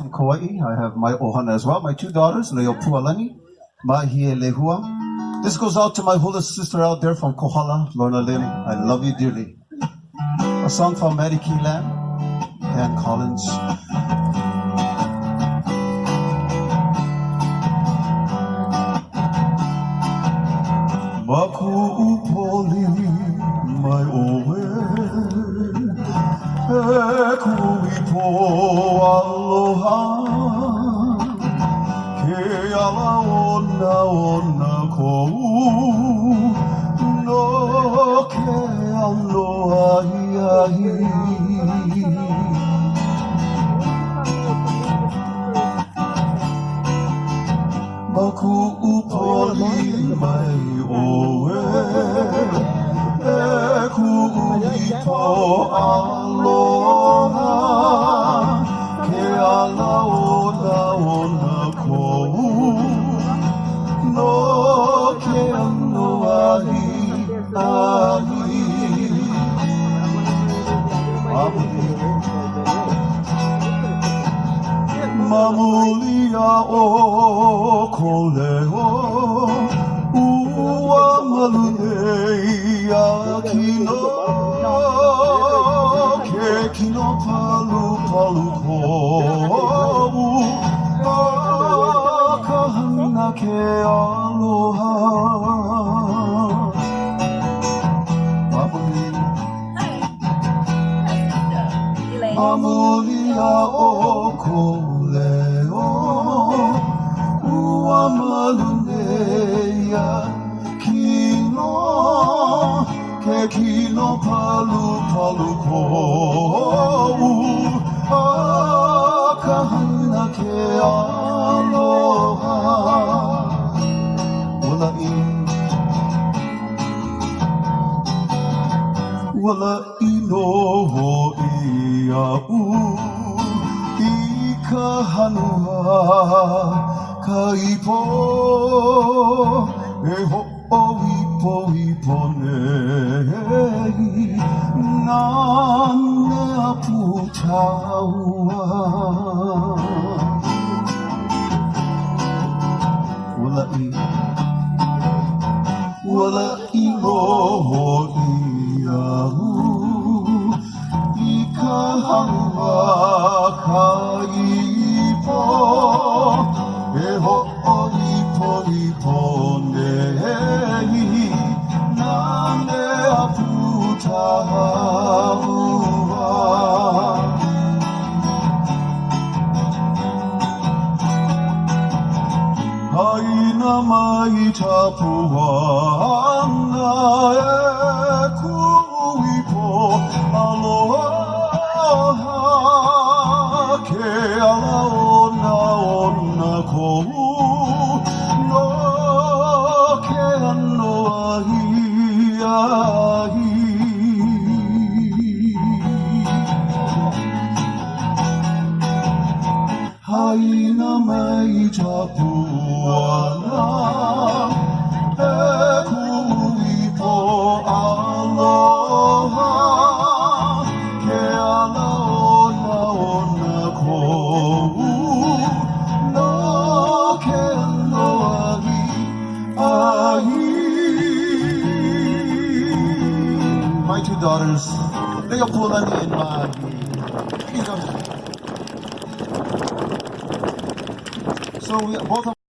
from Kauai. I have my ohana as well. My two daughters, Lei'opualani and Mahiehielehua. This goes out to my Hula sister out there from Kohala, Lorna Lynn. I love you dearly. A song from Maddy Lam and Collins. Ku'u poli mai oe e kuʻuipo aloha ke ala ona ko'u no ke ano ahiahi ku'u poli mai oe e kuʻuipo aloha ke ala ona ko'u no ke ano ahiahi mamulia o koleo ua malu neia kino ke kino palupalu ko'u ka hana ke aloha mamulia o koleo ua malu neia kino ke kino palupalu ko'u ka hana ke aloha Moloka'i no hoʻia'u I ka hanua ka ipo e hoʻoipoipo nei Nanea putaua Wala'i no hoʻia'u I ka hanua ka ipo e hoʻoipoipo nei Nanea putaua Haʻina mai ta puana e kuʻuipo aloha ke ala ona ko'u no ke ano ahiahi Haʻina mai ta puana e kuʻuipo aloha ke ala ona ko'u no ke ano ahiahi My two daughters, Lei'opualani and Mahiehielehua. So we both of